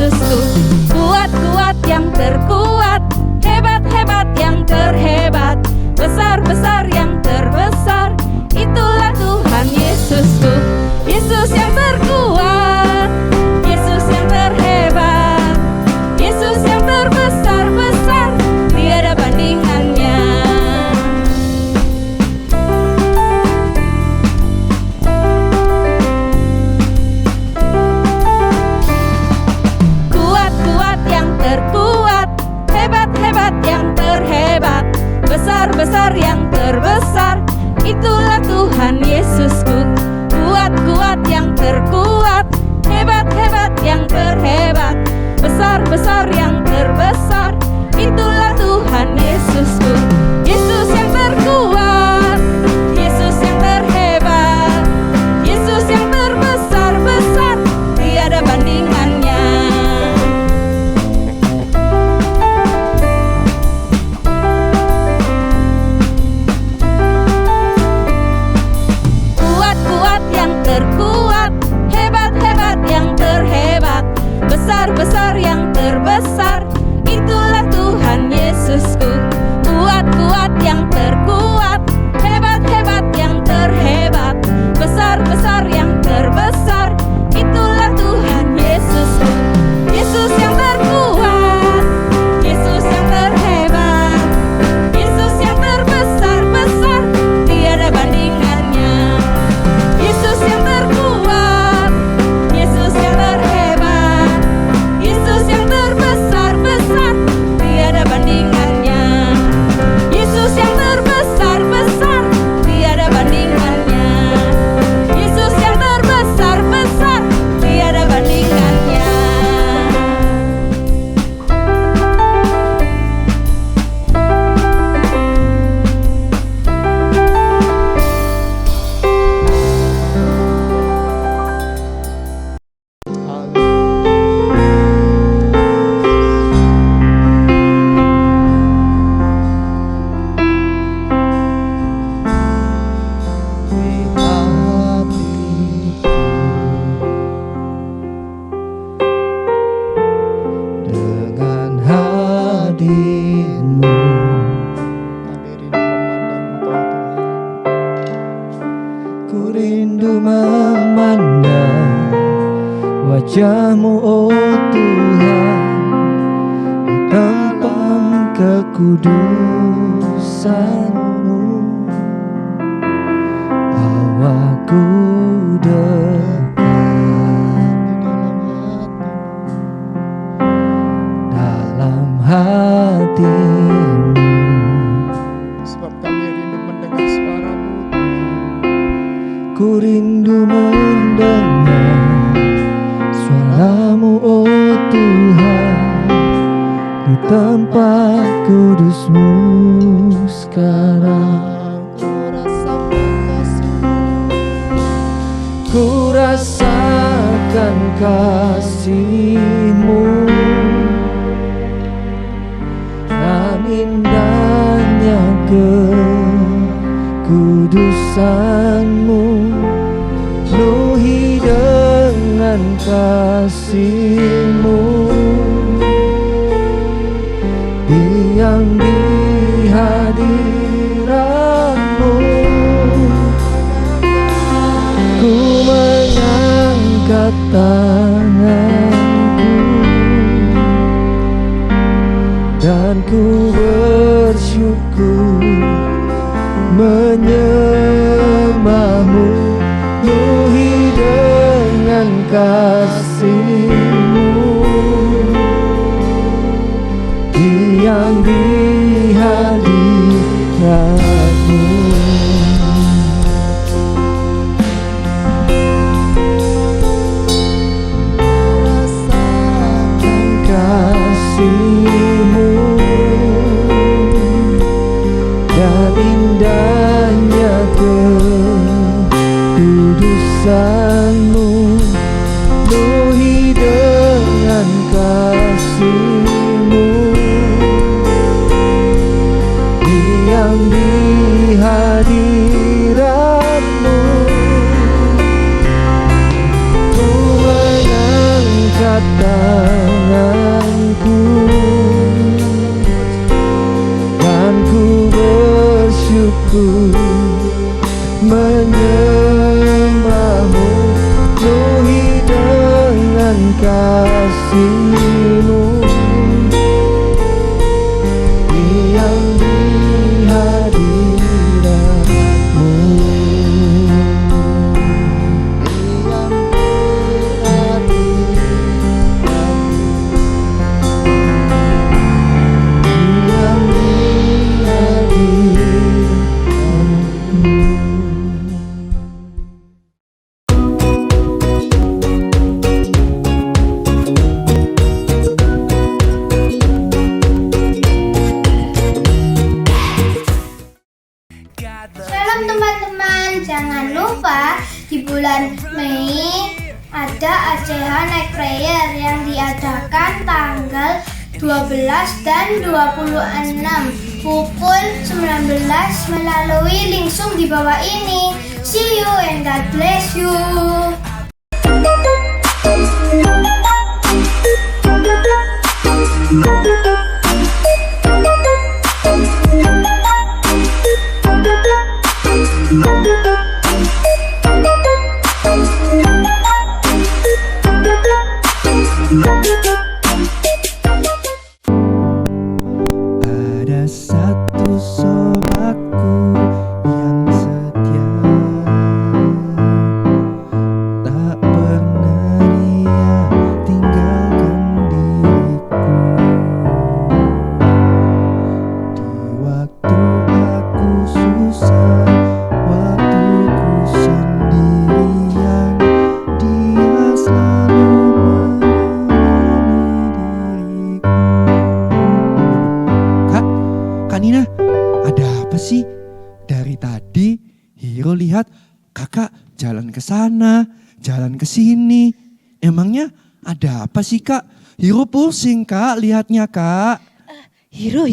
Yesusku. Kuat-kuat yang terkuat, hebat-hebat yang terhebat, besar-besar yang terbesar, itulah Tuhan Yesusku. Yesus yang terkuat, Yesus yang terhebat, Yesus yang terbesar-besar, tiada bandingannya. Kuat-kuat yang terkuat, hebat-hebat yang terhebat, besar-besar yang terbesar, itulah Tuhan Yesusku. Kuat-kuat yang terkuat, hebat-hebat yang terhebat, besar-besar yang terbesar, itulah Tuhan Yesusku. Yesus yang terkuat, Yesus yang terhebat, Yesus yang terbesar-besar, tiada bandingannya. Kuat-kuat yang terkuat, hebat-hebat yang terhebat, besar-besar yang terbesar, itulah Tuhan Yesusku. Kuat-kuat yang terkuat, hebat-hebat yang terhebat, besar-besar yang terbesar, itulah Tuhan Yesusku. Yesus yang terkuat, Yesus yang terhebat, Yesus yang terbesar-besar, tiada bandingannya. Yesus yang terkuat, Yesus yang terhebat, Yesus yang terbesar-besar, tiada bandingannya. Yesus yang terbesar-besar, tiada bandingannya. Yesus yang terbesar-besar, tiada bandingannya. Dengan hadirmu ku rindu memandang wajahmu, oh Tuhan, di tempat kekudusanmu. Bawaku dekat dalam hatimu, Sebab kami rindu mendengar suara-Mu. ku rindu mendengar suara-Mu, oh Tuhan, di tempat kudus-Mu sekarang. Ku rasakan kasih-Mu dan indahnya kekudusan-Mu, penuhi dengan kasih-Mu, diam di hadirat-Mu. Ku mengangkat tanganku dan ku bersyukur menyembah-Mu, penuhi dengan kasih-Mu, diam di hadirat-Mu. Kasih-Mu dan indahnya kekudusan-Mu, penuhi dengan kasih-Mu, diam di RCH Night Prayer yang diadakan tanggal 12 dan 26 pukul 19 melalui link Zoom di bawah ini. See you and God bless you. Ada satu sobatku yang setia, tak pernah dia tinggalkan diriku. Di waktu aku susah, waktu ku sendirian, dia selalu menemani diriku. Kak Nina, ada apa sih? Dari tadi Hiro lihat kakak jalan ke sana, jalan ke sini. Emangnya ada apa sih kak? Hiro pusing kak lihatnya kak. Hiro,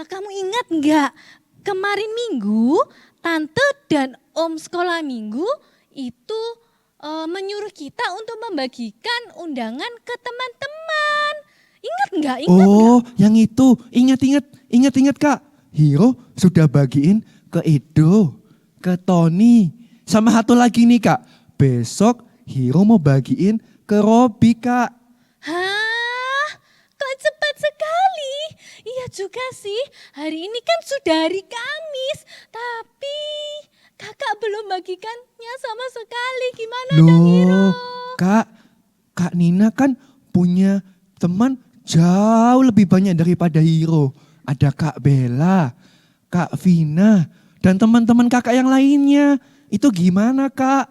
kamu ingat nggak kemarin minggu tante dan om sekolah minggu itu menyuruh kita untuk membagikan undangan ke teman-teman. Ingat nggak? Oh, yang itu. Ingat kak. Hiro sudah bagiin ke Edo, ke Tony, sama satu lagi nih kak. Besok Hiro mau bagiin ke Robi kak. Hah? Kok cepat sekali? Iya juga sih, hari ini kan sudah hari Kamis, tapi kakak belum bagikannya sama sekali. Gimana dong Hiro? Loh, Kak Nina kan punya teman jauh lebih banyak daripada Hiro. Ada Kak Bella, Kak Vina, dan teman-teman kakak yang lainnya. Itu gimana kak?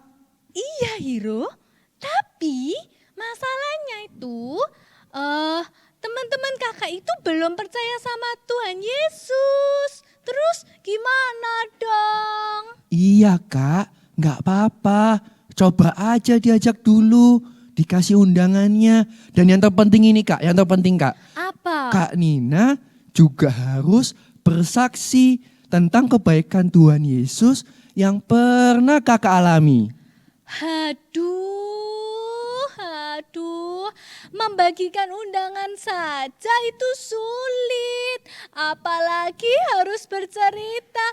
Iya Hiro, tapi masalahnya itu teman-teman kakak itu belum percaya sama Tuhan Yesus. Terus gimana dong? Iya kak, gak apa-apa. Coba aja diajak dulu, dikasih undangannya. Dan yang terpenting ini kak, Apa? Kak Nina juga harus bersaksi tentang kebaikan Tuhan Yesus yang pernah kakak alami. Aduh, membagikan undangan saja itu sulit. Apalagi harus bercerita.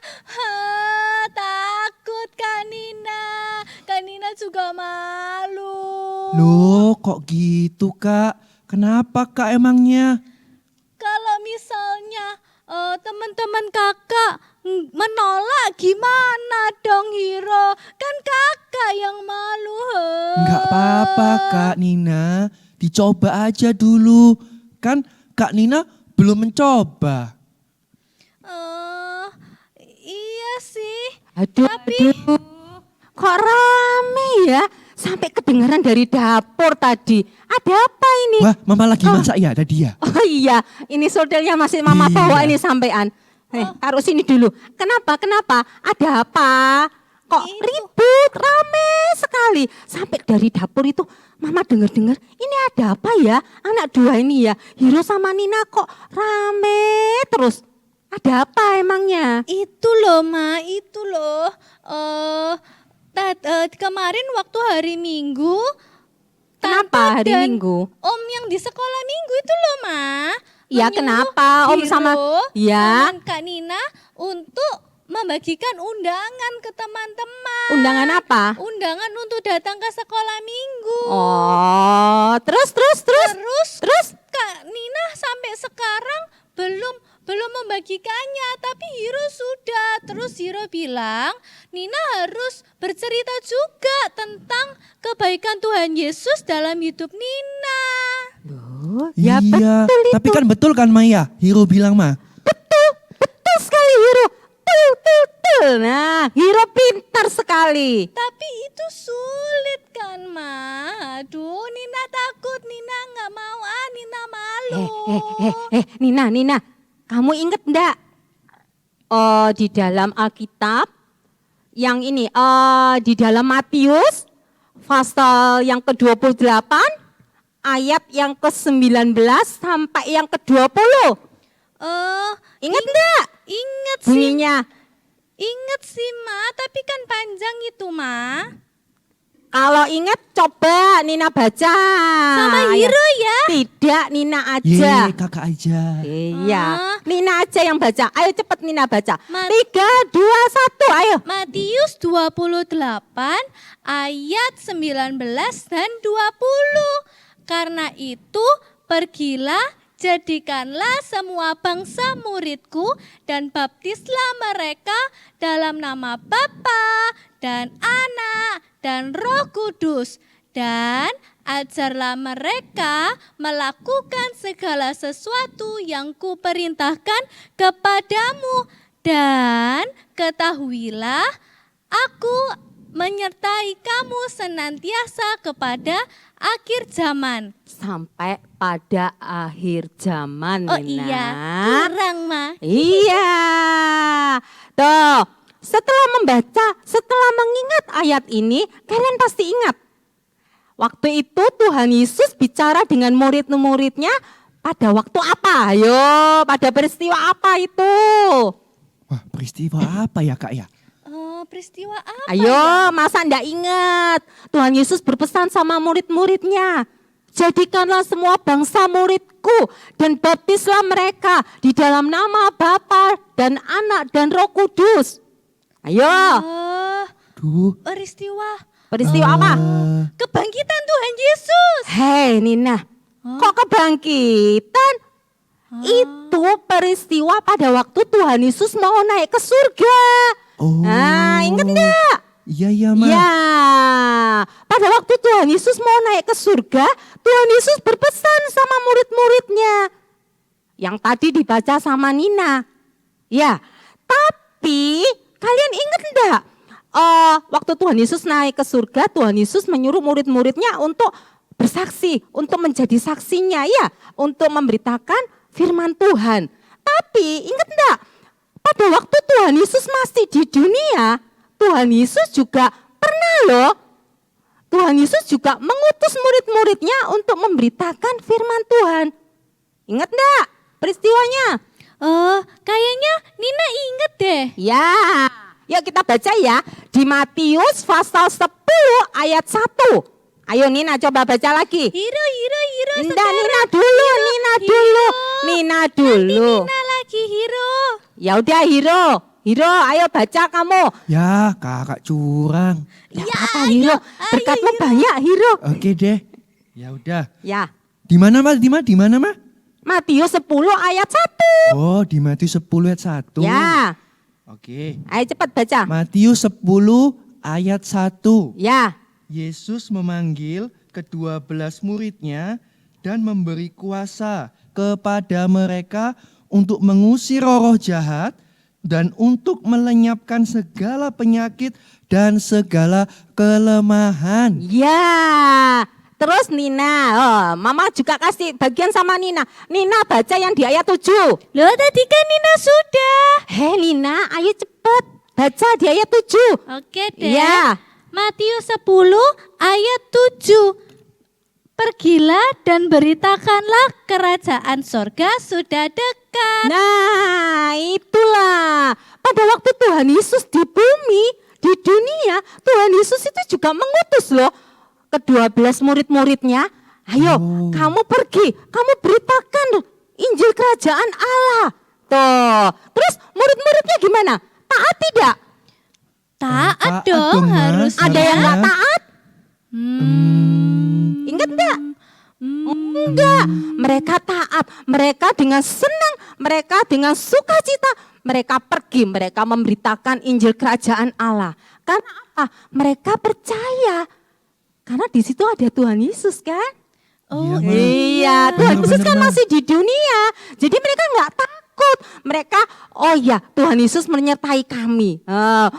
Takut Kak Nina. Kak Nina juga malu. Loh kok gitu kak? Kenapa kak emangnya? Kalau misalnya teman-teman kakak menolak gimana dong Hiro? Kan kakak yang malu. Nggak apa-apa Kak Nina, dicoba aja dulu. Kan Kak Nina belum mencoba. Iya sih. Aduh, kok rame ya? Sampai kedengaran dari dapur tadi. Ada apa ini? Wah, mama lagi masak ya, ada dia. Oh iya, ini soldelnya masih mama Iya. bawa ini sampean. Taruh sini dulu. Kenapa? Ada apa? Kok ribut, rame sekali. Sampai dari dapur itu mama dengar-dengar, ini ada apa ya? Anak dua ini ya, Hiro sama Nina kok rame terus. Ada apa emangnya? Itu loh Ma, itu loh. Kemarin waktu hari Minggu. Kenapa Tante hari dan Minggu? Om yang di sekolah Minggu itu loh Ma. Ya menyuruh kenapa Om sama Hiro ya sama Kak Nina untuk membagikan undangan ke teman-teman. undangan apa? Undangan untuk datang ke sekolah Minggu. Oh, terus Terus Kak Nina sampai sekarang belum membagikannya, tapi Hiro sudah. Terus Hiro bilang, Nina harus bercerita juga tentang kebaikan Tuhan Yesus dalam hidup Nina. Ya Iya, betul itu. tapi kan betul kan Maya? Hiro bilang mah. Betul sekali Hiro. Betul. Nah, Hiro pintar sekali. Tapi itu sulit kan, Ma? Aduh, Nina takut, Nina nggak mau, Nina malu. Nina, kamu inget enggak? Oh, di dalam Alkitab yang ini di dalam Matius pasal yang ke-28 ayat yang ke-19 sampai yang ke-20. Ingat enggak Ingat sih. bunyinya? Ingat sih, Ma. Tapi kan panjang itu, Ma. Kalau ingat coba Nina baca. Sama Hiro ya. Tidak, Nina aja. Ye, kakak aja. Iya, Ah. Nina aja yang baca. Ayo cepet Nina baca. Ma- 3, 2, 1, ayo. Matius 28 ayat 19 dan 20. Karena itu pergilah, jadikanlah semua bangsa muridku dan baptislah mereka dalam nama Bapa dan Anak dan Roh Kudus. Dan ajarlah mereka melakukan segala sesuatu yang kuperintahkan kepadamu. Dan ketahuilah, aku menyertai kamu senantiasa kepada akhir zaman. Sampai pada akhir zaman, Oh Nina. iya, kurang, Ma. Iya. Tuh, setelah mengingat ayat ini, kalian pasti ingat. Waktu itu Tuhan Yesus bicara dengan murid-muridnya pada waktu apa? Ayo, pada peristiwa apa itu? Wah, peristiwa apa ya kak ya? Peristiwa apa? Ayo, masa ndak ingat? Tuhan Yesus berpesan sama murid-muridnya. Jadikanlah semua bangsa muridku dan baptislah mereka di dalam nama Bapa dan Anak dan Roh Kudus. Ayo, Duh. peristiwa apa? Kebangkitan Tuhan Yesus. Hei Nina, kok kebangkitan? Itu peristiwa pada waktu Tuhan Yesus mau naik ke surga. Oh. Nah, inget enggak? Iya, iya, Ma. Ya, pada waktu Tuhan Yesus mau naik ke surga, Tuhan Yesus berpesan sama murid-muridnya. Yang tadi dibaca sama Nina. Ya, tapi kalian ingat enggak? Waktu Tuhan Yesus naik ke surga, Tuhan Yesus menyuruh murid-muridnya untuk bersaksi, untuk menjadi saksinya, ya, untuk memberitakan firman Tuhan. Tapi ingat enggak? Pada waktu Tuhan Yesus masih di dunia, Tuhan Yesus juga pernah loh. Tuhan Yesus juga mengutus murid-muridnya untuk memberitakan firman Tuhan. Ingat enggak peristiwanya? Kayaknya Nina inget deh. Ya, yuk kita baca ya. Di Matius pasal 10 ayat 1. Ayo Nina coba baca lagi. Hiro. Enggak, sekarang. Nina dulu, Nina dulu. Nina dulu. Nina lagi, Hiro. Ya udah Hiro, ayo baca kamu. Ya, kakak curang. Ya, apa Hiro? Berkatmu banyak Hiro. Oke deh. Ya udah. Ya, Di mana, Ma? Di mana, Ma? Matius 10 ayat 1. Oh, di Matius 10 ayat 1. Ya, Oke. ayo cepat baca. Matius 10 ayat 1. Ya, Yesus memanggil ke-12 muridnya dan memberi kuasa kepada mereka untuk mengusir roh jahat dan untuk melenyapkan segala penyakit dan segala kelemahan. ya. Terus Nina, Mama juga kasih bagian sama Nina. Nina baca yang di ayat 7. Loh, tadi kan Nina sudah. Hei Nina, ayo cepet baca di ayat 7. Oke deh. Ya. Matius 10 ayat 7. Pergilah dan beritakanlah kerajaan sorga sudah dekat. Nah, itulah. Pada waktu Tuhan Yesus di bumi, di dunia, Tuhan Yesus itu juga mengutus loh ke-12 murid-muridnya. Ayo, kamu pergi, kamu beritakan Injil kerajaan Allah. Tuh, terus murid-muridnya gimana? Taat tidak? Taat Taat dong dong, Ma. harus. Ada yang nggak taat? Hmm. Ingat nggak? Enggak, mereka taat, mereka dengan senang, mereka dengan sukacita, mereka pergi, mereka memberitakan Injil kerajaan Allah. Karena apa? Mereka percaya. Karena di situ ada Tuhan Yesus kan? Oh Iya, Ma. Iya, Tuhan Bener, Yesus bener, kan Ma. masih di dunia. Jadi mereka nggak takut. Mereka, oh ya Tuhan Yesus menyertai kami,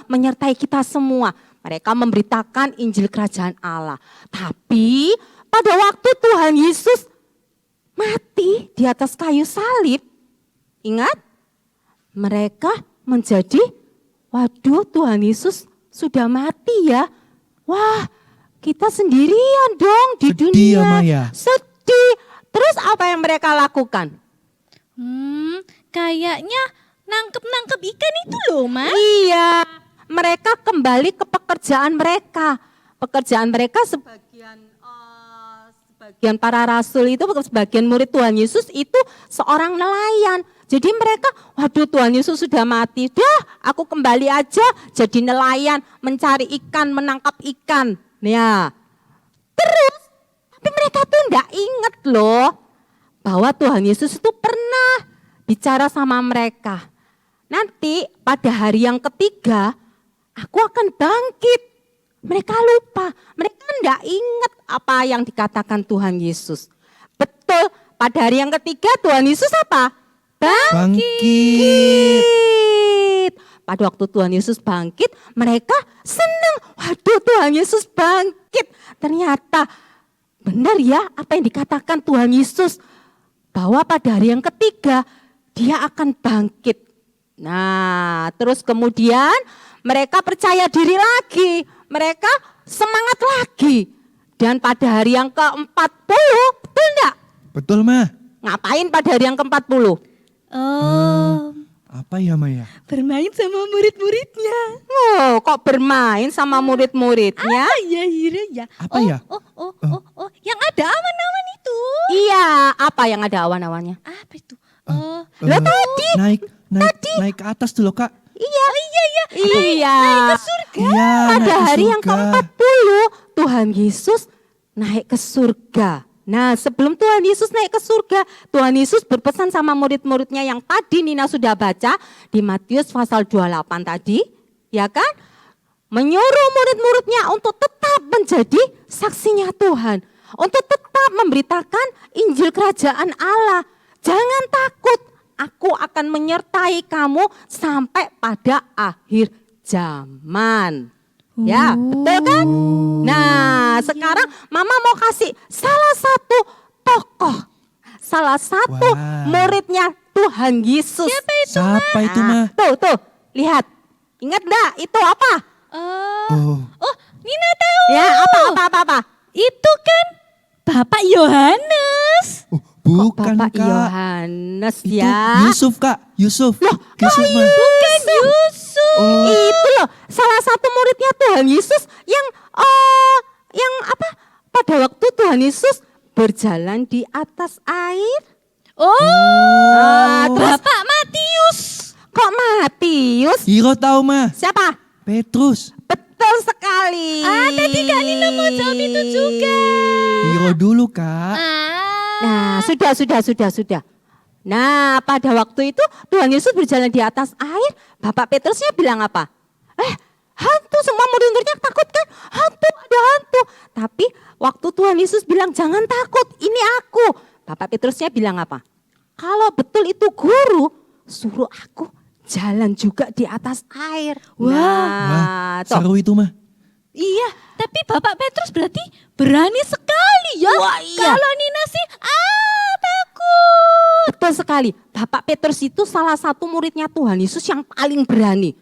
menyertai kita semua. Mereka memberitakan Injil kerajaan Allah. Tapi pada waktu Tuhan Yesus mati di atas kayu salib, ingat? Mereka menjadi, waduh Tuhan Yesus sudah mati ya. Wah, kita sendirian dong di Sedih dunia. ya, Maya. Sedih. Terus apa yang mereka lakukan? Kayaknya nangkep ikan itu loh, Ma. Iya, mereka kembali ke pekerjaan mereka. Pekerjaan mereka sebagian para rasul itu, sebagian murid Tuhan Yesus itu seorang nelayan. Jadi mereka, waduh Tuhan Yesus sudah mati, dah aku kembali aja jadi nelayan, mencari ikan, menangkap ikan. Ya, terus tapi mereka tuh enggak inget loh bahwa Tuhan Yesus itu pernah bicara sama mereka. Nanti pada hari yang ketiga aku akan bangkit. Mereka lupa, mereka enggak ingat apa yang dikatakan Tuhan Yesus. Betul, pada hari yang ketiga Tuhan Yesus apa? Bangkit. Pada waktu Tuhan Yesus bangkit, mereka senang. Waduh, Tuhan Yesus bangkit. Ternyata benar ya apa yang dikatakan Tuhan Yesus. Bahwa pada hari yang ketiga dia akan bangkit. Nah, terus kemudian mereka percaya diri lagi. Mereka semangat lagi. Dan pada hari yang ke-40, betul enggak? Betul, Ma. Ngapain pada hari yang ke-40? Apa ya, Maya? Bermain sama murid-muridnya. Oh, kok bermain sama murid-muridnya? Ya, Hiro ya. Apa ya? Yang ada awan-awan itu. Iya, apa yang ada awan-awannya? Apa itu? Lah tadi. Naik ke atas tuh loh, Kak. Iya. Iya. Ke surga. Iya, Pada naik ke hari yang surga. ke-40, Tuhan Yesus naik ke surga. Nah, sebelum Tuhan Yesus naik ke surga, Tuhan Yesus berpesan sama murid-muridnya yang tadi Nina sudah baca di Matius pasal 28 tadi, ya kan? Menyuruh murid-muridnya untuk tetap menjadi saksinya Tuhan. Untuk tetap memberitakan Injil Kerajaan Allah. Jangan takut, aku akan menyertai kamu sampai pada akhir zaman. Ya, betul kan? Nah, sekarang Mama mau kasih salah satu tokoh. Salah satu Wah. muridnya Tuhan Yesus. Siapa itu, Ma? Tuh, lihat. Ingat enggak itu apa? Nina tahu. Ya, apa? Itu kan Bapak Yohanes. Bukan, Bapak Kak. Yohanes Itu ya. Yusuf, Kak. Yusuf. Loh, Yusuf, Ma. Bukan Yusuf. Oh, Itu loh, salah satu muridnya Tuhan Yesus yang apa? Pada waktu Tuhan Yesus berjalan di atas air. Terus Bapak Matius. kok Matius? Hiro tahu, Ma. Siapa? Petrus. Betul sekali. Tadi Kak Nina mau jawab itu juga. Hiro dulu, Kak. Nah, sudah. Nah, pada waktu itu Tuhan Yesus berjalan di atas air, Bapak Petrusnya bilang apa? Hantu, semua murid-muridnya takut kan? Hantu, ada hantu. Tapi waktu Tuhan Yesus bilang jangan takut, ini aku. Bapak Petrusnya bilang apa? Kalau betul itu guru, suruh aku jalan juga di atas air. Wah, Tuh. seru itu, Ma. Iya, tapi Bapak Petrus berarti berani sekali ya. Wah, iya. Kalau Nina sih, takut. Betul sekali. Bapak Petrus itu salah satu muridnya Tuhan Yesus yang paling berani.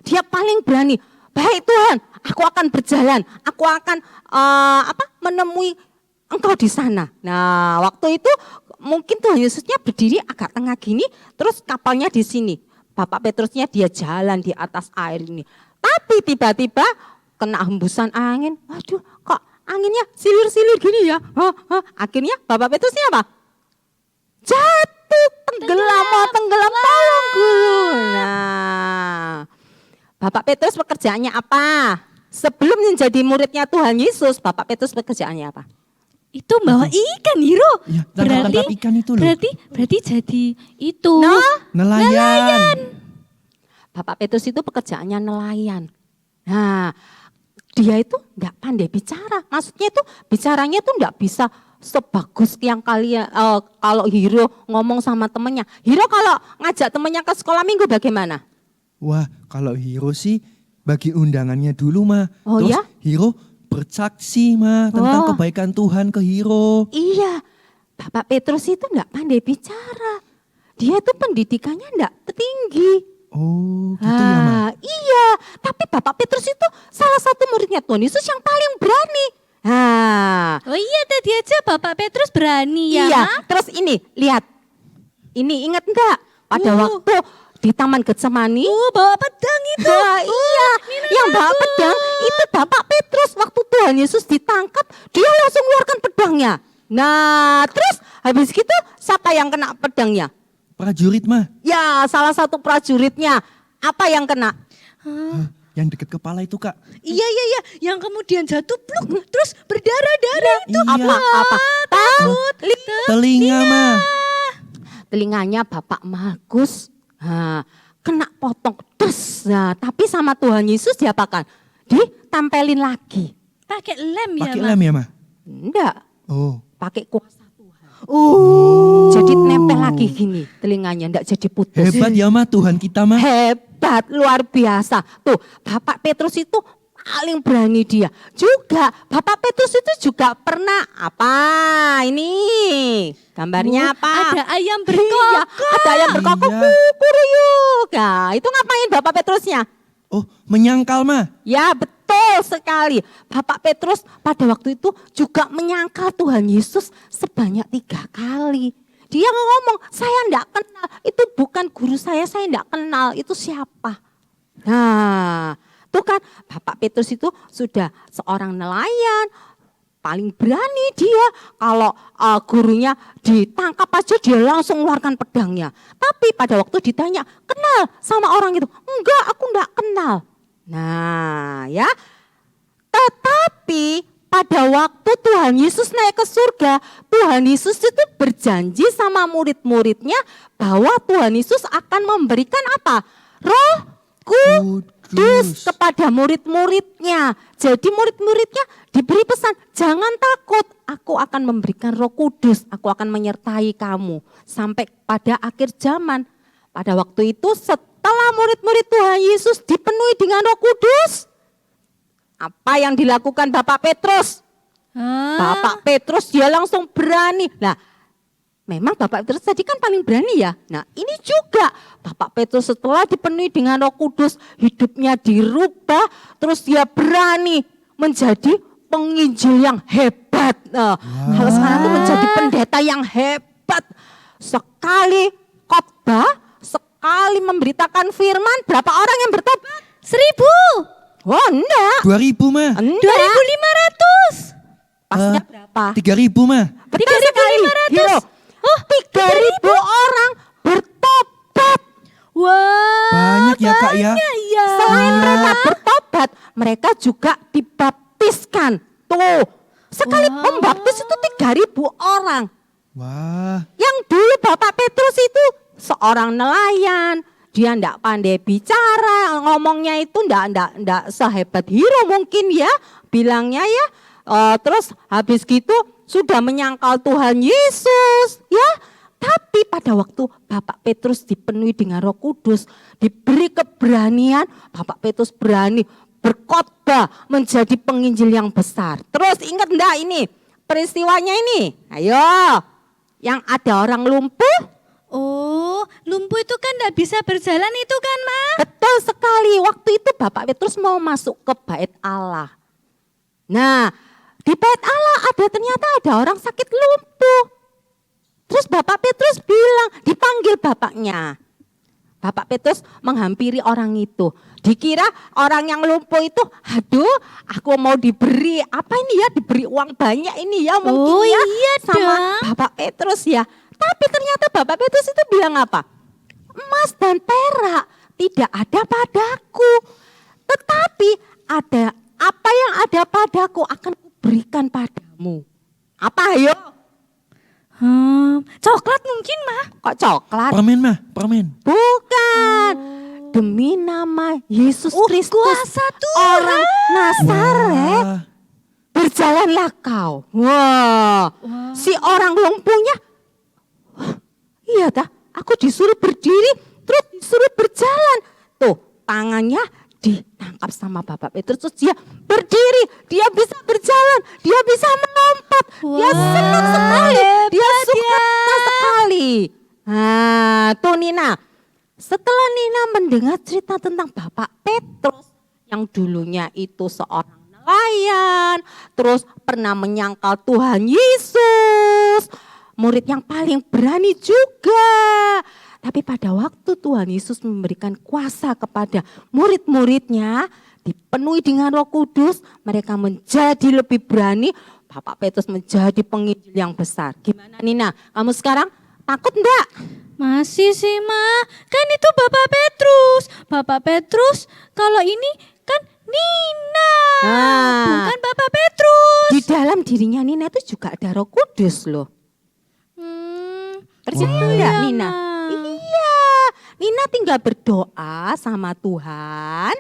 Dia paling berani. Baik Tuhan, aku akan berjalan. Aku akan menemui Engkau di sana. Nah, waktu itu mungkin Tuhan Yesusnya berdiri agak tengah gini, terus kapalnya di sini. Bapak Petrusnya dia jalan di atas air ini. Tapi tiba-tiba kena hembusan angin. Waduh, kok anginnya silir-silir gini ya? Akhirnya Bapak Petrusnya apa? Jatuh, tenggelam, tolong guru. Nah, Bapak Petrus pekerjaannya apa? Sebelum menjadi muridnya Tuhan Yesus, Bapak Petrus pekerjaannya apa? Itu bawa ikan, Hiro. Ya, tangkap ikan itu loh. Berarti jadi itu. Nelayan. Bapak Petrus itu pekerjaannya nelayan. Nah, dia itu enggak pandai bicara. Maksudnya itu bicaranya itu enggak bisa sebagus yang kalian kalau Hiro ngomong sama temennya. Hiro kalau ngajak temennya ke sekolah minggu bagaimana? Wah, kalau Hiro sih bagi undangannya dulu, Ma. Oh, Terus ya? Hiro bersaksi, Ma, tentang kebaikan Tuhan ke Hiro. Iya, Bapak Petrus itu enggak pandai bicara. Dia itu pendidikannya enggak tinggi. Oh, gitu ya, Ma? Iya, tapi Bapak Petrus itu salah satu muridnya Tuhan Yesus yang paling berani. Oh iya, tadi aja Bapak Petrus berani ya, Iya, Ma? terus ini, lihat. Ini ingat enggak? Pada waktu di Taman Getsemani. Bawa pedang itu. Nah, iya, Nina yang bawa takut. pedang itu Bapak Petrus. Waktu Tuhan Yesus ditangkap, dia langsung keluarkan pedangnya. Nah, terus habis gitu siapa yang kena pedangnya? Prajurit, Ma. Ya, salah satu prajuritnya. Apa yang kena? Hah, yang deket kepala itu, Kak. Iya, yang kemudian jatuh pluk, terus berdarah-darah itu. Iya. Apa? Takut. Telinga, Ma. Telinganya Bapak Markus kena potong des. Nah, tapi sama Tuhan Yesus diapakan? Ditempelin lagi. Pakai lem ya, Pakai Ma? lem ya, Ma? Enggak, Oh. pakai kuasa Tuhan. Jadi nempel lagi gini telinganya, enggak jadi putus. Hebat ya, Ma, Tuhan kita, Ma. Hebat, luar biasa. Tuh, Bapak Petrus itu paling berani dia. Juga Bapak Petrus itu juga pernah apa? Ini gambarnya apa? Ada ayam Iya, berkokok. ada ayam berkokok Iya. kukuruyuk. Nah, itu ngapain Bapak Petrusnya? Oh, menyangkal, Ma. Ya, betul sekali. Bapak Petrus pada waktu itu juga menyangkal Tuhan Yesus sebanyak 3 kali. Dia ngomong, saya enggak kenal, itu bukan guru saya enggak kenal, itu siapa? Nah, itu kan Bapak Petrus itu sudah seorang nelayan, paling berani dia. Kalau gurunya ditangkap aja dia langsung mengeluarkan pedangnya. Tapi pada waktu ditanya, kenal sama orang itu? Enggak, aku enggak kenal. Nah ya, tetapi pada waktu Tuhan Yesus naik ke surga, Tuhan Yesus itu berjanji sama murid-muridnya bahwa Tuhan Yesus akan memberikan apa? Roh Kudus kepada murid-muridnya. Jadi murid-muridnya diberi pesan, jangan takut, aku akan memberikan Roh Kudus, aku akan menyertai kamu sampai pada akhir zaman. Pada waktu itu setelah murid-murid Tuhan Yesus dipenuhi dengan Roh Kudus, apa yang dilakukan Bapak Petrus? Bapak Petrus dia langsung berani. Nah, memang Bapak Petrus tadi kan paling berani ya. Nah, ini juga Bapak Petrus setelah dipenuhi dengan Roh Kudus, hidupnya dirubah, terus dia berani menjadi penginjil yang hebat. Kalau sekarang itu menjadi pendeta yang hebat. Sekali khotbah, sekali memberitakan firman, berapa orang yang bertobat? 1.000. Oh enggak. 2.000, Ma. Enggak. 2.500. Pasnya berapa? 3.000, Ma. Betul sekali. 3.500. Hero. 3.000 orang bertobat. Wah, Banyak ya, Kak, ya. ya. Selain mereka bertobat, mereka juga dibaptiskan. Tuh, sekali membaptis itu 3.000 orang. Wah. Yang dulu Bapak Petrus itu seorang nelayan. Dia enggak pandai bicara, ngomongnya itu enggak sehebat Hero mungkin ya, bilangnya ya. Terus habis gitu sudah menyangkal Tuhan Yesus ya. Tapi pada waktu Bapak Petrus dipenuhi dengan Roh Kudus, diberi keberanian, Bapak Petrus berani berkhotbah menjadi penginjil yang besar. Terus ingat enggak ini peristiwanya ini? Ayo, yang ada orang lumpuh. Oh, lumpuh itu kan enggak bisa berjalan itu kan, Ma? Betul sekali, waktu itu Bapak Petrus mau masuk ke bait Allah. Nah, di bait Allah ternyata ada orang sakit lumpuh. Terus Bapak Petrus bilang, dipanggil bapaknya. Bapak Petrus menghampiri orang itu. Dikira orang yang lumpuh itu, aduh aku mau diberi, apa ini ya, diberi uang banyak ini ya mungkin ya. Iya sama dong. Bapak Petrus ya. Tapi ternyata Bapak Petrus itu bilang apa? Emas dan perak tidak ada padaku. Tetapi ada apa yang ada padaku akan kuberikan padamu. Apa ayo? Coklat mungkin, Ma? Kok coklat? Permen, Ma. Permen. Bukan. Demi nama Yesus Kristus, kuasa Tuhan. orang Nazaret, Wah. berjalanlah kau. Wah, si orang lumpuhnya, wah, iya dah, aku disuruh berdiri, terus disuruh berjalan. Tuh, tangannya ditangkap sama Bapak Petrus, terus dia berdiri, dia bisa berjalan, dia bisa melompat, dia senang sekali, dia suka sekali. Nah, tuh Nina. Setelah Nina mendengar cerita tentang Bapak Petrus yang dulunya itu seorang nelayan, terus pernah menyangkal Tuhan Yesus, murid yang paling berani juga. Tapi pada waktu Tuhan Yesus memberikan kuasa kepada murid-muridnya, dipenuhi dengan Roh Kudus, mereka menjadi lebih berani. Bapak Petrus menjadi penginjil yang besar. Gimana Nina, kamu sekarang takut enggak? Masih sih, Ma. Kan itu Bapak Petrus. Bapak Petrus, kalau ini kan Nina. Bukan Bapak Petrus. Di dalam dirinya Nina itu juga ada Roh Kudus loh. Percaya enggak Nina? Iya. Nina tinggal berdoa sama Tuhan.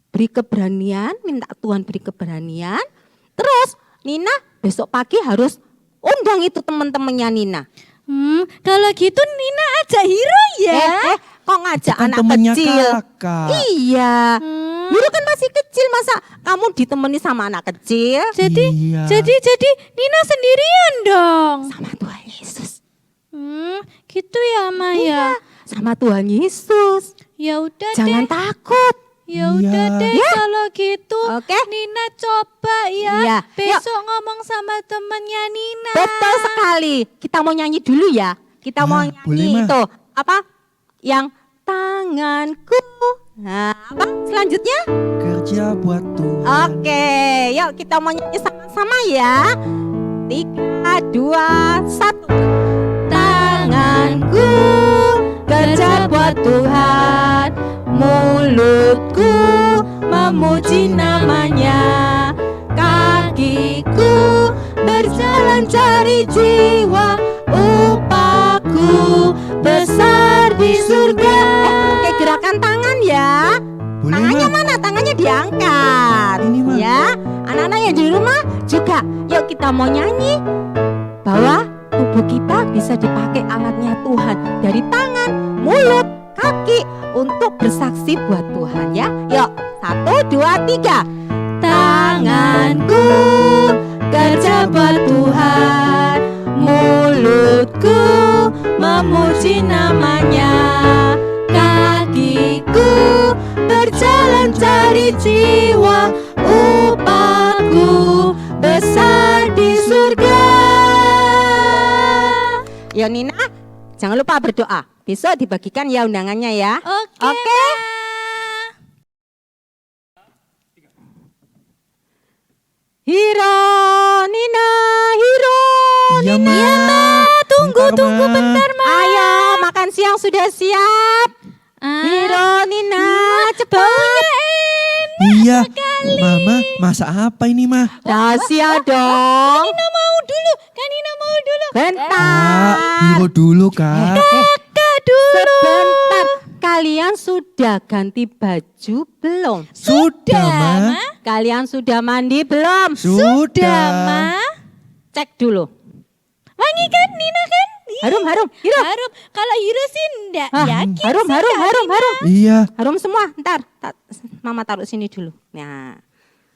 Beri keberanian, minta Tuhan beri keberanian. Terus Nina besok pagi harus undang itu teman-temannya Nina. Kalau gitu Nina ajak Hiro ya. Kok ngajak Kan anak temennya kecil? kakak. Iya. Hiro kan masih kecil, masa kamu ditemani sama anak kecil? Jadi Iya. jadi Nina sendirian dong. Sama Tuhan Yesus. Gitu ya, Ma ya. Sama Tuhan Yesus. Ya udah Jangan deh. takut. Ya udah Iya. deh Ya. kalau gitu. Oke. Nina coba ya. Iya. Besok ngomong sama temennya Nina. Betul sekali. Kita mau nyanyi dulu ya. Kita mau boleh, nyanyi Ma. itu. Apa? Yang tanganku. Nah, apa selanjutnya? Kerja buat Tuhan. Oke, yuk kita mau nyanyi sama-sama ya. 3, 2, 1. Tanganku kerja buat Tuhan, mulutku memuji namanya, kakiku berjalan cari jiwa, upahku besar di surga. Kayak gerakan tangan ya. Boleh, Tangannya Ma. mana? Tangannya diangkat. Ini, Ma. Ya, anak-anak yang di rumah juga. Yuk kita mau nyanyi bahwa tubuh kita bisa dipakai alatnya Tuhan, dari tangan, mulut, kaki untuk bersaksi buat Tuhan ya. Yuk, 1, 2, 3. Tanganku kerja buat Tuhan, mulutku memuji namanya, kakiku berjalan cari jiwa, upahku besar di surga. Yo Nina, jangan lupa berdoa. Besok dibagikan ya undangannya ya. Oke. Oke. Ma. Hiro, Nina, Hiro. Iya, Ma. Tunggu bentar, Ma. Ayo, makan siang sudah siap. Hiro, Nina, cepat. Iya. Mama, masak apa ini, Ma? Rahasia dong. Nina mau dulu. Kan Nina mau dulu. Kak, Bentar. Hiro dulu, Kak. Kakak dulu. Sebentar. Kalian sudah ganti baju belum? Sudah, Ma. Kalian sudah mandi belum? Sudah. Ma. Cek dulu. Wangi kan Nina kan? Harum, harum. Hiro. Harum. Kalau Hiro sih enggak Ah, yakin. harum, sih, harum, Kak harum, Nina. harum. Iya. Harum semua. Ntar, Mama taruh sini dulu. Nah,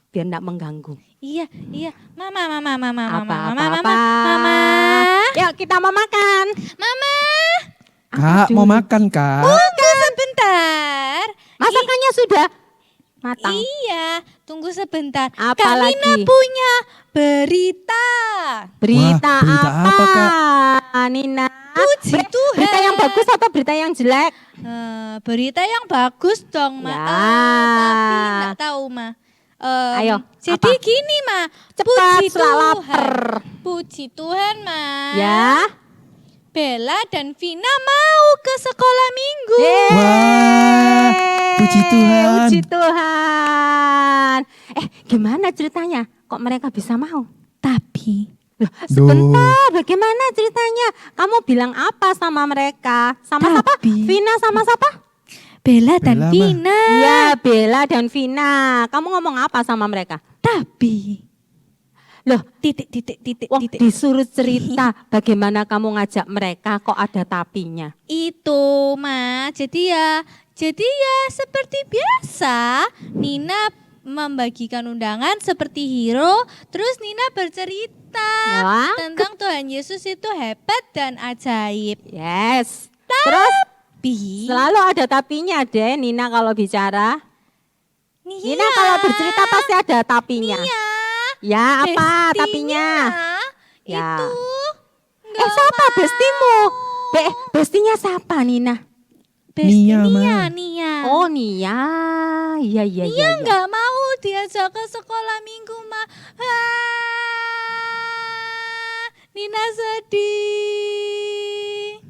biar enggak mengganggu. Iya. Mama. Apa? Yuk kita mau makan. Mama. Kak, mau makan, Kak? Tunggu sebentar. Masakannya sudah matang. Iya, tunggu sebentar. Apa Kak Nina lagi? punya berita. Berita, Wah, berita apa, Kak? Nina? Puji Tuhan. Berita yang bagus atau berita yang jelek? Berita yang bagus dong, Ma. Ya. Tapi nggak tahu, Ma. Ayo, Jadi apa? gini, Ma. Cepat, Puji sudah Tuhan. lapar. Puji Tuhan, Ma. Ya. Bella dan Vina mau ke sekolah minggu. Wah, puji Tuhan. Puji Tuhan. Gimana ceritanya? Kok mereka bisa mau? Tapi Loh, sebentar, bagaimana ceritanya? Kamu bilang apa sama mereka? Sama siapa? Tapi- Vina sama siapa? Bella dan Bella, Ma. Vina. Ya, Bella dan Vina. Kamu ngomong apa sama mereka? Tapi Loh, titik. wah, disuruh cerita bagaimana kamu ngajak mereka kok ada tapinya. Itu, Ma. Jadi ya seperti biasa. Nina membagikan undangan seperti Hiro, terus Nina bercerita Ya. tentang Tuhan Yesus itu hebat dan ajaib. Yes. Terus Tapi Selalu ada tapinya deh Nina kalau bicara. Nina kalau bercerita pasti ada tapinya. Nia, Ya apa bestinya tapinya? Ya. Itu nggak Siapa mau. bestimu? Bestinya siapa Nina? Nia, Nia, Ma. Nia. Oh Nia. Iya iya Nia iya. nggak mau diajak ke sekolah minggu, Ma. Nina sedih.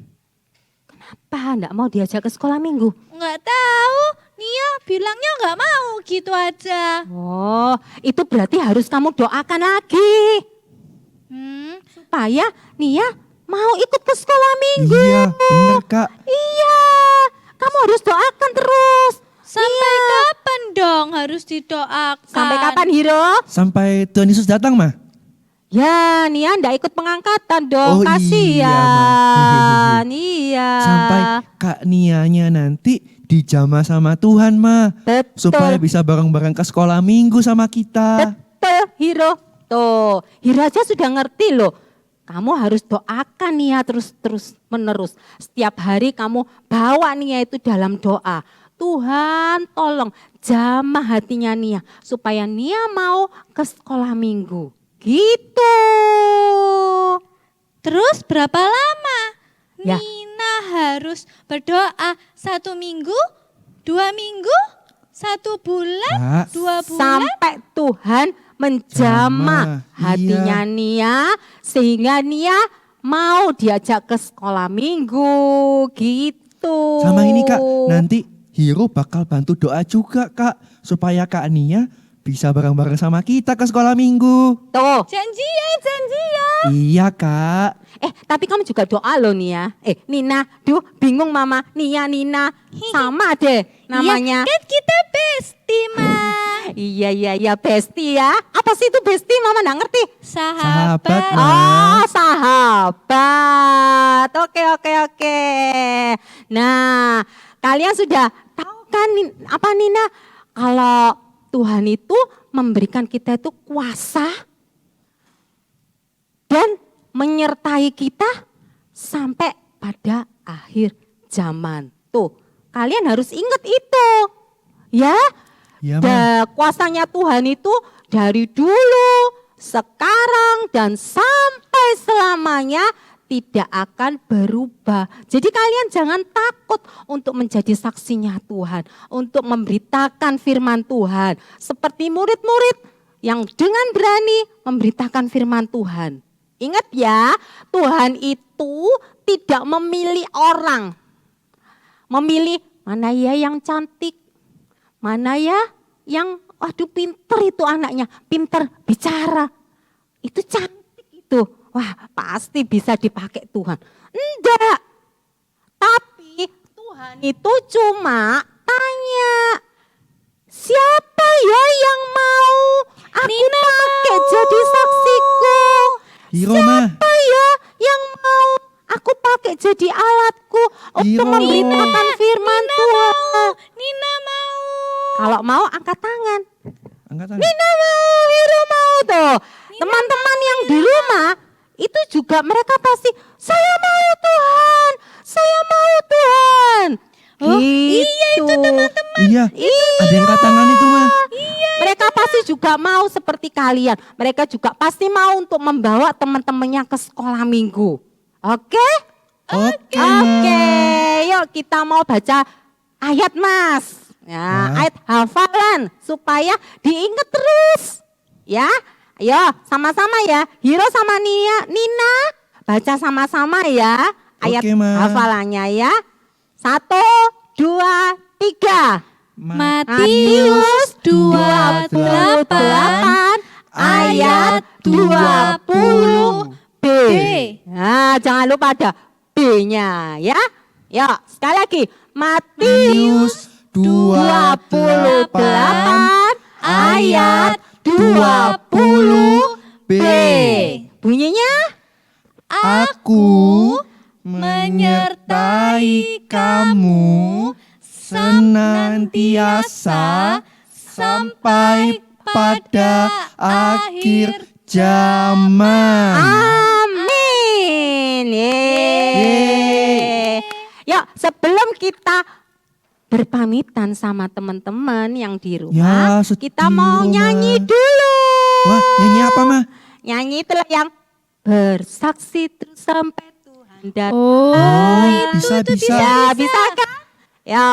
Apa enggak mau diajak ke sekolah minggu? Nggak tahu. Nia bilangnya nggak mau gitu aja. Oh, itu berarti harus kamu doakan lagi. Supaya Nia mau ikut ke sekolah minggu. Iya, bener Kak. Iya, kamu harus doakan terus. Sampai kapan dong harus didoakan? Sampai kapan Hiro? Sampai Tuhan Yesus datang, Ma. Ya, Nia ndak ikut pengangkatan dong, Oh, iya, kasihan. Ma. Iya. Sampai Kak Nianya nanti dijamah sama Tuhan, Ma. Betul. Supaya bisa bareng-bareng ke sekolah minggu sama kita. Betul, Hiro. Tuh, Hiro aja sudah ngerti loh. Kamu harus doakan Nia terus menerus. Setiap hari kamu bawa Nia itu dalam doa. Tuhan tolong jamah hatinya Nia supaya Nia mau ke sekolah minggu. Gitu. Terus berapa lama? Ya. Nina harus berdoa 1 minggu, 2 minggu, 1 bulan, Kak. 2 bulan. Sampai Tuhan menjamah Jamah, hatinya Nia sehingga Nia mau diajak ke sekolah minggu. Gitu. Sama ini Kak, nanti Hiro bakal bantu doa juga Kak. Supaya Kak Nia bisa bareng-bareng sama kita ke sekolah minggu. Tuh. Janji ya. Iya Kak. Tapi kamu juga doa loh Nia. Nina, duh bingung Mama. Nina. Sama deh namanya. Iya, kan kita bestie, Ma. Iya, bestie ya. Apa sih itu bestie? Mama nggak ngerti. Sahabat, Ma. Oh, sahabat. Oke. Nah, kalian sudah tahu kan apa Nina? Kalau Tuhan itu memberikan kita itu kuasa dan menyertai kita sampai pada akhir zaman. Tuh, kalian harus ingat itu. Ya, Iya, Ma. kuasanya Tuhan itu dari dulu, sekarang, dan sampai selamanya tidak akan berubah. Jadi kalian jangan takut untuk menjadi saksinya Tuhan, untuk memberitakan firman Tuhan. Seperti murid-murid yang dengan berani memberitakan firman Tuhan. Ingat ya, Tuhan itu tidak memilih orang. Memilih mana ya yang cantik, mana ya yang waduh pinter itu anaknya, pinter bicara. Itu cantik itu. Wah, pasti bisa dipakai Tuhan. Enggak. Tapi Tuhan itu cuma tanya, siapa ya yang mau aku pakai jadi saksiku? Hiro, Ma. Siapa ya yang mau aku pakai jadi alatku untuk Hiro. memberitakan firman Tuhan? Nina mau. Kalau mau angkat tangan. Angkat tangan. Nina mau, Hiro mau tuh. Teman-teman yang di rumah itu juga mereka pasti saya mau Tuhan, saya mau Tuhan. Oh, iya itu teman-teman. Iya, ada yang angkat tangan itu Ma. Mereka pasti juga mau seperti kalian. Mereka juga pasti mau untuk membawa teman-temannya ke sekolah minggu. Oke? Oke, Oke, yuk kita mau baca ayat Mas. Ya, Ya. ayat hafalan supaya diingat terus. Ya, ayo sama-sama ya. Hiro sama Nina baca sama-sama ya. Ayat Oke, Ma. hafalannya ya. 1, 2, 3. Matius 28 ayat 20 B. Nah, jangan lupa ada B-nya ya. Ya, sekali lagi. Matius 28 ayat 20 B. Bunyinya Aku menyertai kamu senantiasa sampai pada akhir zaman. amin. Yeay. Yuk, sebelum kita kita berpamitan sama teman-teman yang di Ya, rumah, kita mau di rumah. nyanyi dulu. Wah, nyanyi apa, Ma? Nyanyi itulah yang bersaksi terus sampai Tuhan datang. Oh, bisa, itu bisa. Ya, bisa kan? Ya,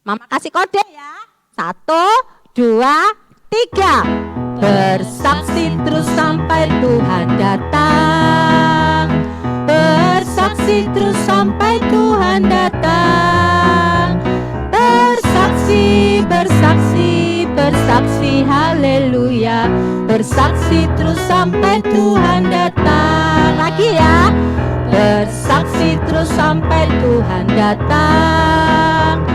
Mama kasih kode ya. 1, 2, 3. Bersaksi terus sampai Tuhan datang. Bersaksi terus sampai Tuhan datang. Bersaksi, bersaksi, bersaksi, haleluya. Bersaksi terus sampai Tuhan datang. Lagi ya. Bersaksi terus sampai Tuhan datang.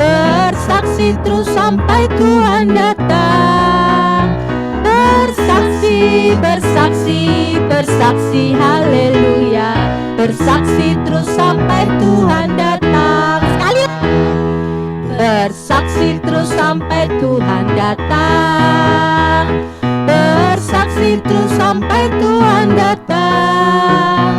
Bersaksi terus sampai Tuhan datang. Bersaksi, bersaksi, bersaksi, haleluya. Bersaksi terus sampai Tuhan datang. Sekali. Bersaksi terus sampai Tuhan datang. Bersaksi terus sampai Tuhan datang.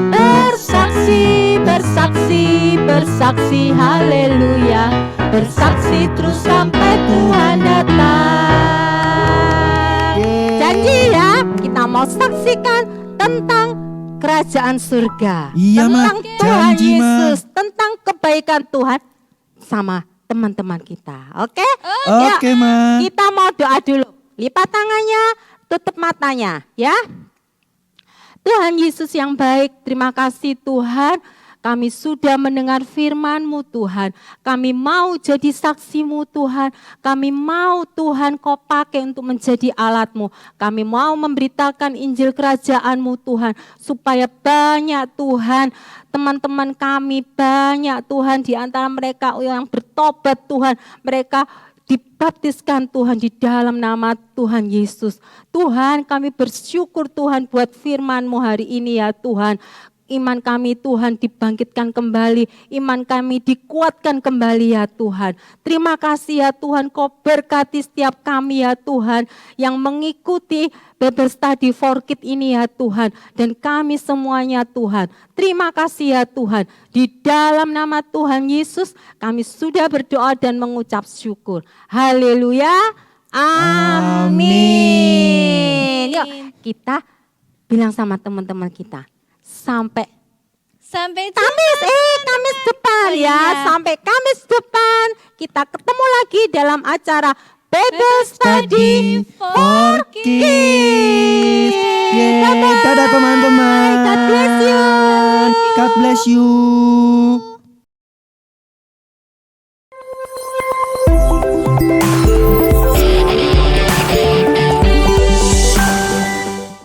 Bersaksi, bersaksi, bersaksi, haleluya. Bersaksi terus sampai Tuhan datang. Janji ya, kita mau saksikan tentang kerajaan surga. Iya, Ma. Tentang Tuhan Janji, Ma. Yesus, tentang kebaikan Tuhan sama teman-teman kita. Oke? Oke, Ma. Kita mau doa dulu. Lipat tangannya, tutup matanya ya. Tuhan Yesus yang baik, terima kasih Tuhan. Kami sudah mendengar firman-Mu Tuhan. Kami mau jadi saksi-Mu Tuhan. Kami mau Tuhan Kau pakai untuk menjadi alat-Mu. Kami mau memberitakan Injil kerajaan-Mu Tuhan. Supaya banyak Tuhan, teman-teman kami banyak Tuhan di antara mereka yang bertobat Tuhan. Mereka dibaptiskan Tuhan di dalam nama Tuhan Yesus. Tuhan, kami bersyukur Tuhan buat firman-Mu hari ini ya Tuhan. Iman kami Tuhan dibangkitkan kembali, iman kami dikuatkan kembali ya Tuhan. Terima kasih ya Tuhan, Kau berkati setiap kami ya Tuhan yang mengikuti Bible Study for Kids ini ya Tuhan. Dan kami semuanya Tuhan, terima kasih ya Tuhan. Di dalam nama Tuhan Yesus kami sudah berdoa dan mengucap syukur. Haleluya, amin. Yuk kita bilang sama teman-teman kita. Sampai Kamis depan Oh, ya. iya. Sampai Kamis depan kita ketemu lagi dalam acara Bible Study for Kids. Yeay, Bye-bye. dadah teman-teman. God bless you. God bless you.